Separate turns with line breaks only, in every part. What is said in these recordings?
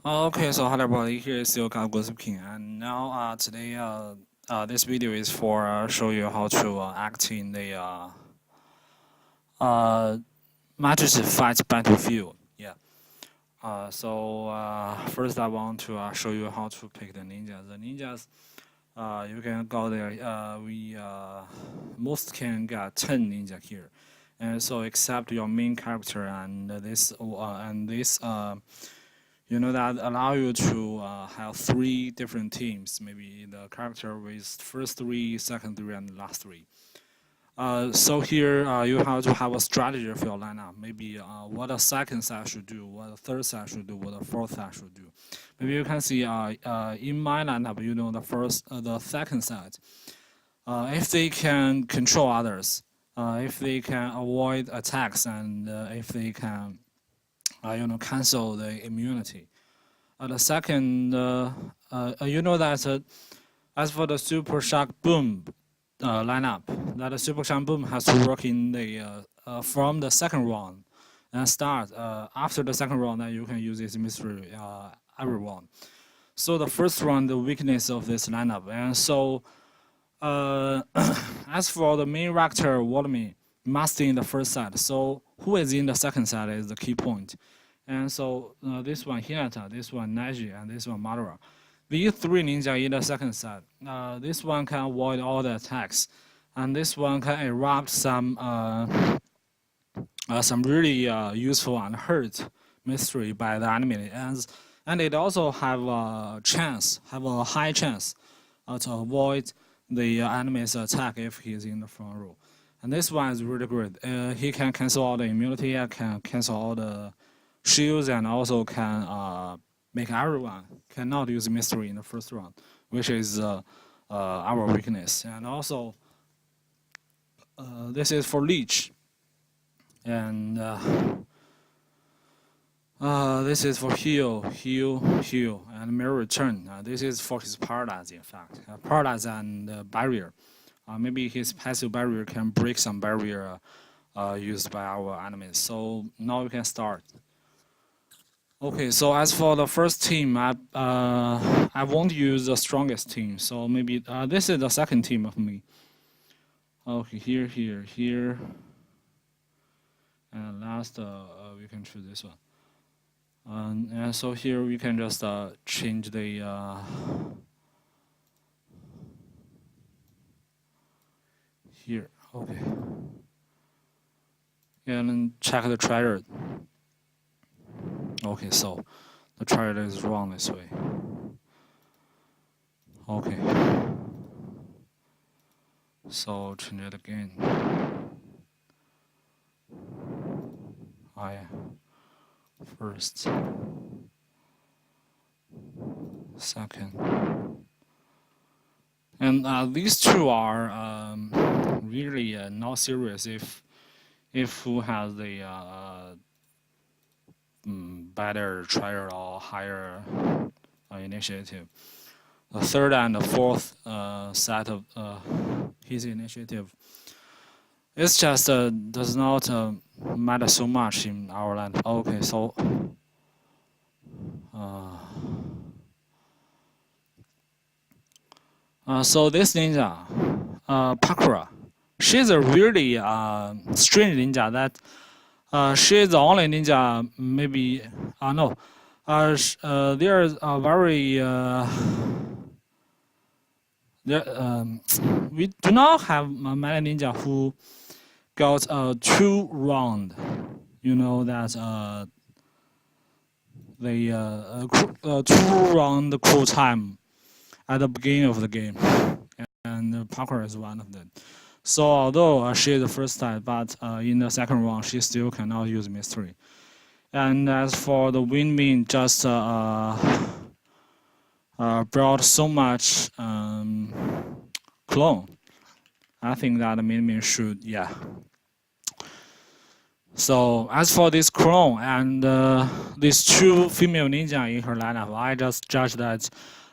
Okay, so hello everybody, here is your Gossip King, and now today this video is for show you how to act in the uh, Majesty Fight Battlefield. Yeah. First I want to show you how to pick the ninjas. The ninjas, you can go there. We most can get 10 ninja here, and so except your main character and this. You know that allow you to have three different teams, maybe the character with first three, second three, and last three. So here you have to have a strategy for your lineup. Maybe what a second side should do, what a third side should do, what a fourth side should do. Maybe you can see in my lineup, you know the second side. If they can control others, if they can avoid attacks, and if they can, cancel the immunity. The second, you know that as for the Super Shock Boom lineup, that the Super Shock Boom has to work in the from the second round and start after the second round. Then you can use this mystery every round. So the first round, the weakness of this lineup, and so as for the main reactor, Waldman must in the first side. So who is in the second side is the key point. And so this one Hinata, this one Neji, and this one Madara. These three ninja in the second side. This one can avoid all the attacks, and this one can erupt some really useful and hurt mystery by the enemy, and it also have a high chance to avoid the enemy's attack if he's in the front row. And this one is really great. He can cancel all the immunity, can cancel all the shields, and also can make everyone cannot use mystery in the first round, which is our weakness. And also, this is for Leech, and this is for heal, and mirror return. This is for his paradise, in fact. Paradise and barrier. Maybe his passive barrier can break some barrier used by our enemies. So now we can start. Okay, so as for the first team, I won't use the strongest team. So maybe this is the second team of me. Okay, here, and last we can choose this one. And so here we can just change the here. Okay, and then check the treasure. Okay, so the treasure is wrong this way. Okay, so change it again. First, second, and these two are really not serious if who has the better treasure or higher initiative. The third and the fourth set of his initiative, it's just does not matter so much in our land. Okay, so so this ninja, Pakura, she's a really strange ninja. That she's the only ninja. Maybe no, there's a very we do not have many ninja who got a 2 round. You know that the 2 round cool time at the beginning of the game, and Parker is one of them. So although she is the first time, but in the second round she still cannot use mystery. And as for the Win just brought so much clone. I think that the Min should, yeah. So as for this clone and these 2 female ninja in her lineup, I just judge that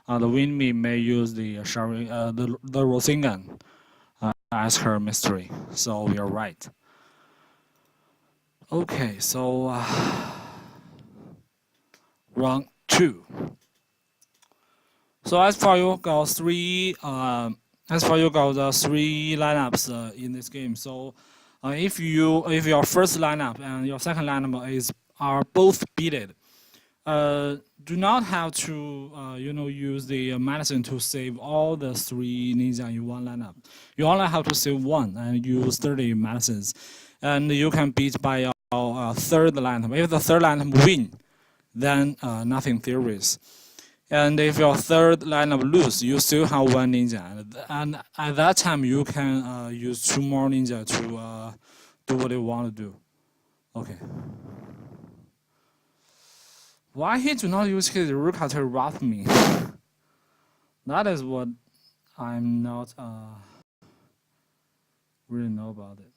the Win may use the the Rasengan as her mystery. So we are right. Okay, so round 2. So as far you got the 3 lineups in this game. So if your first lineup and your second lineup are both beaten, do not have to use the medicine to save all the 3 ninja in one lineup. You only have to save 1 and use 30 medicines, and you can beat by your third lineup. If the third lineup win, then nothing serious. And if your third lineup lose, you still have 1 ninja, and at that time you can use 2 more ninja to do what you want to do. Okay. Why he do not use his Ruka to wrap me? That is what I'm not really know about it.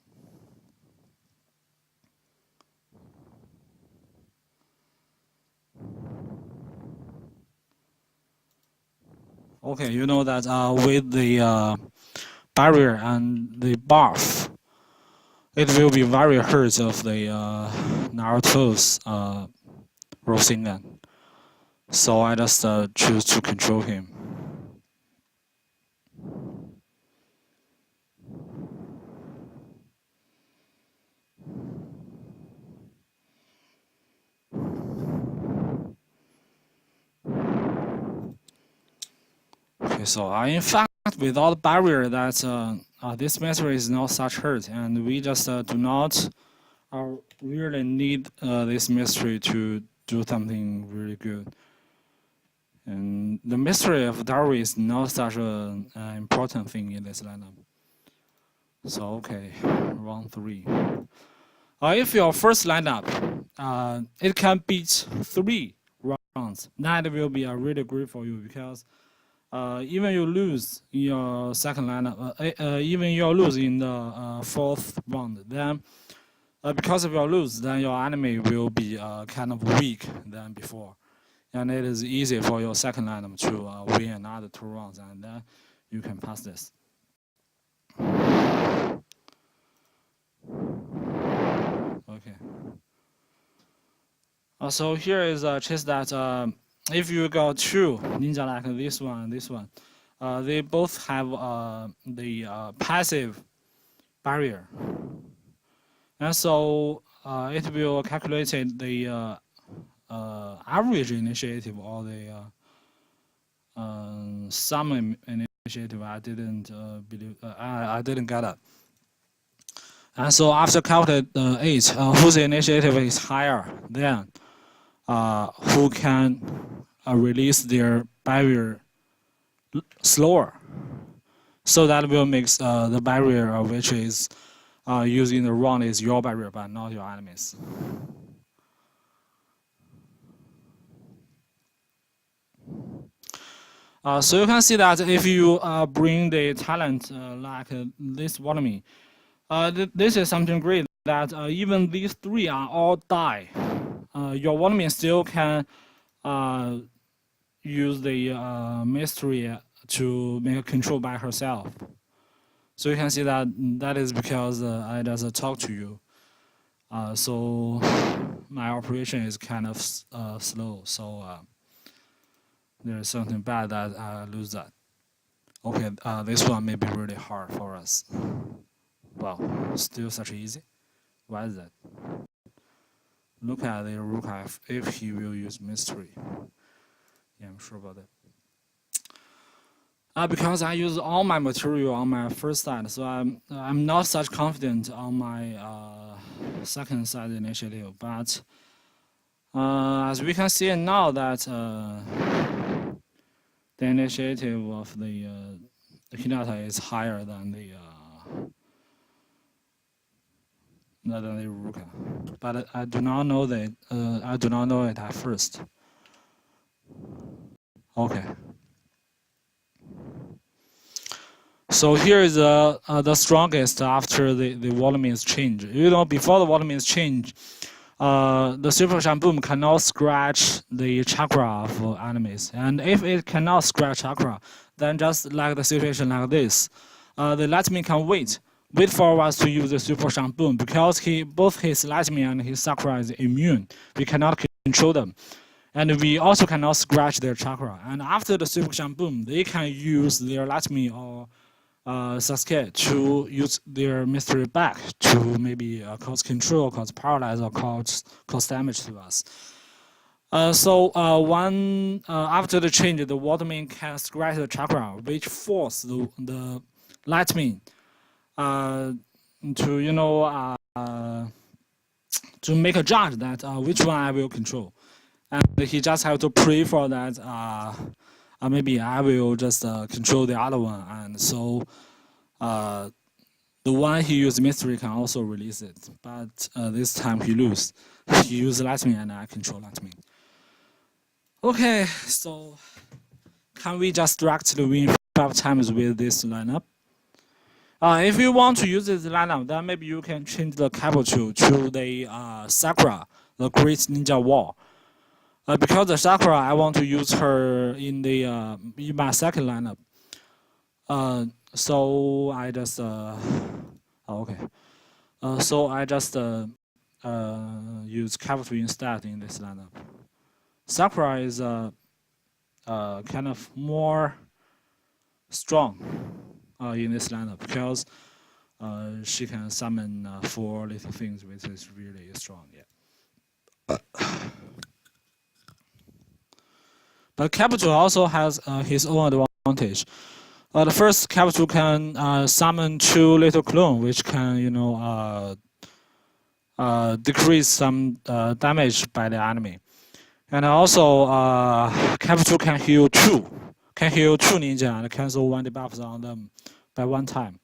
Okay, you know that with the barrier and the buff, it will be very hurt of the Naruto's Rasengan. So I just choose to control him. Okay, so in fact, without barrier, that this mystery is not such hurt, and we just do not really need this mystery to do something really good. And the mystery of Darui is not such an important thing in this lineup. So okay, round 3. If your first lineup it can beat 3 rounds, that will be really great for you, because even you lose in your second lineup, even you lose in the 4th round, then because of your lose, then your enemy will be kind of weak than before, and it is easy for your second lineup to win another 2 rounds, and then you can pass this. Okay. So here is a chess that if you got 2 ninja like this one and this one, they both have the passive barrier, and so it will calculate the average initiative or the sum initiative. I didn't believe. I didn't get it. And so after calculate 8, whose initiative is higher, then who can release their barrier slower. So that will make the barrier which is using the round is your barrier, but not your enemies. So you can see that if you bring the talent like this Volumi, this is something great, that even these 3 are all die. Your Volumi still can use the mystery to make a control by herself. So you can see that is because I just talked to you. So my operation is kind of slow. So there's something bad that I lose that. Okay, this one may be really hard for us. Wow, still such easy. Why is that? Look at the Ruka if he will use mystery. Yeah, I'm sure about that. Because I use all my material on my first side, so I'm not such confident on my second side initiative. But as we can see now that the initiative of the Hinata is higher than the Ruka, but I do not know that. I do not know it at first. Okay. So here is the strongest after the volume is changed. You know, before the volume is changed, the Super Shamboom cannot scratch the chakra of enemies. And if it cannot scratch chakra, then just like the situation like this, the Lightning can wait for us to use the Super Shamboom, because both his Lightning and his Sakura is immune. We cannot control them. And we also cannot scratch their chakra. And after the Super Saiyan boom, they can use their Lightning or Sasuke to use their mystery back to maybe cause control, cause paralyze, or cause damage to us. After the change, the Waterman can scratch the chakra, which force the Lightning to to make a judge that which one I will control, and he just have to pray for that. Maybe I will just control the other one, and so the one he used mystery can also release it. But this time he lose. He used Lightning, and I control Lightning. Okay, so can we just directly win 5 times with this lineup? If you want to use this lineup, then maybe you can change the Kabuto to the Sakura, the Great Ninja War. Because the Sakura, I want to use her in the in my second lineup. So I just okay. So I just use Kabuto instead in this lineup. Sakura is kind of more strong in this lineup because she can summon 4 little things, which is really strong. Yeah. But Kabuto also has his own advantage. The first Kabuto can summon 2 little clone, which can decrease some damage by the enemy. And also, Kabuto can heal 2 ninja and cancel 1 debuffs on them by 1 time,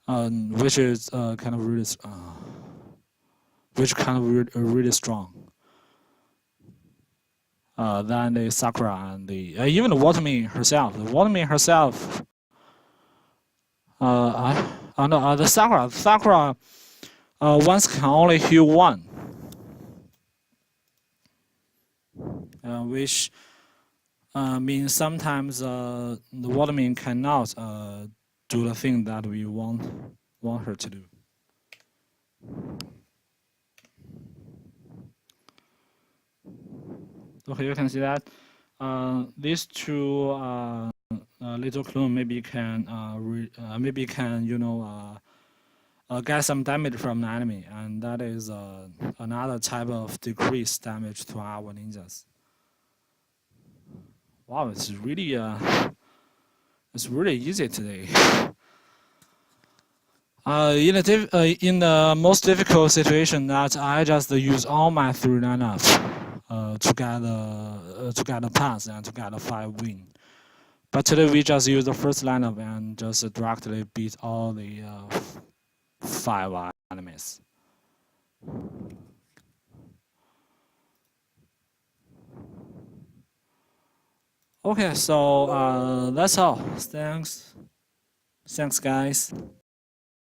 which is kind of really strong. Than the Sakura and the even the Waterman herself. The Waterman herself. No, the Sakura. Sakura once can only heal 1. Which means sometimes the Waterman cannot do the thing that we want her to do. Okay, you can see that these 2 little clone maybe can get some damage from the enemy, and that is another type of decreased damage to our ninjas. Wow, it's really easy today. In the most difficult situation, that I just use all my 3 lineups to get a pass and to get a 5 win. But today we just use the first lineup and just directly beat all the 5 enemies. Okay, so that's all. Thanks guys.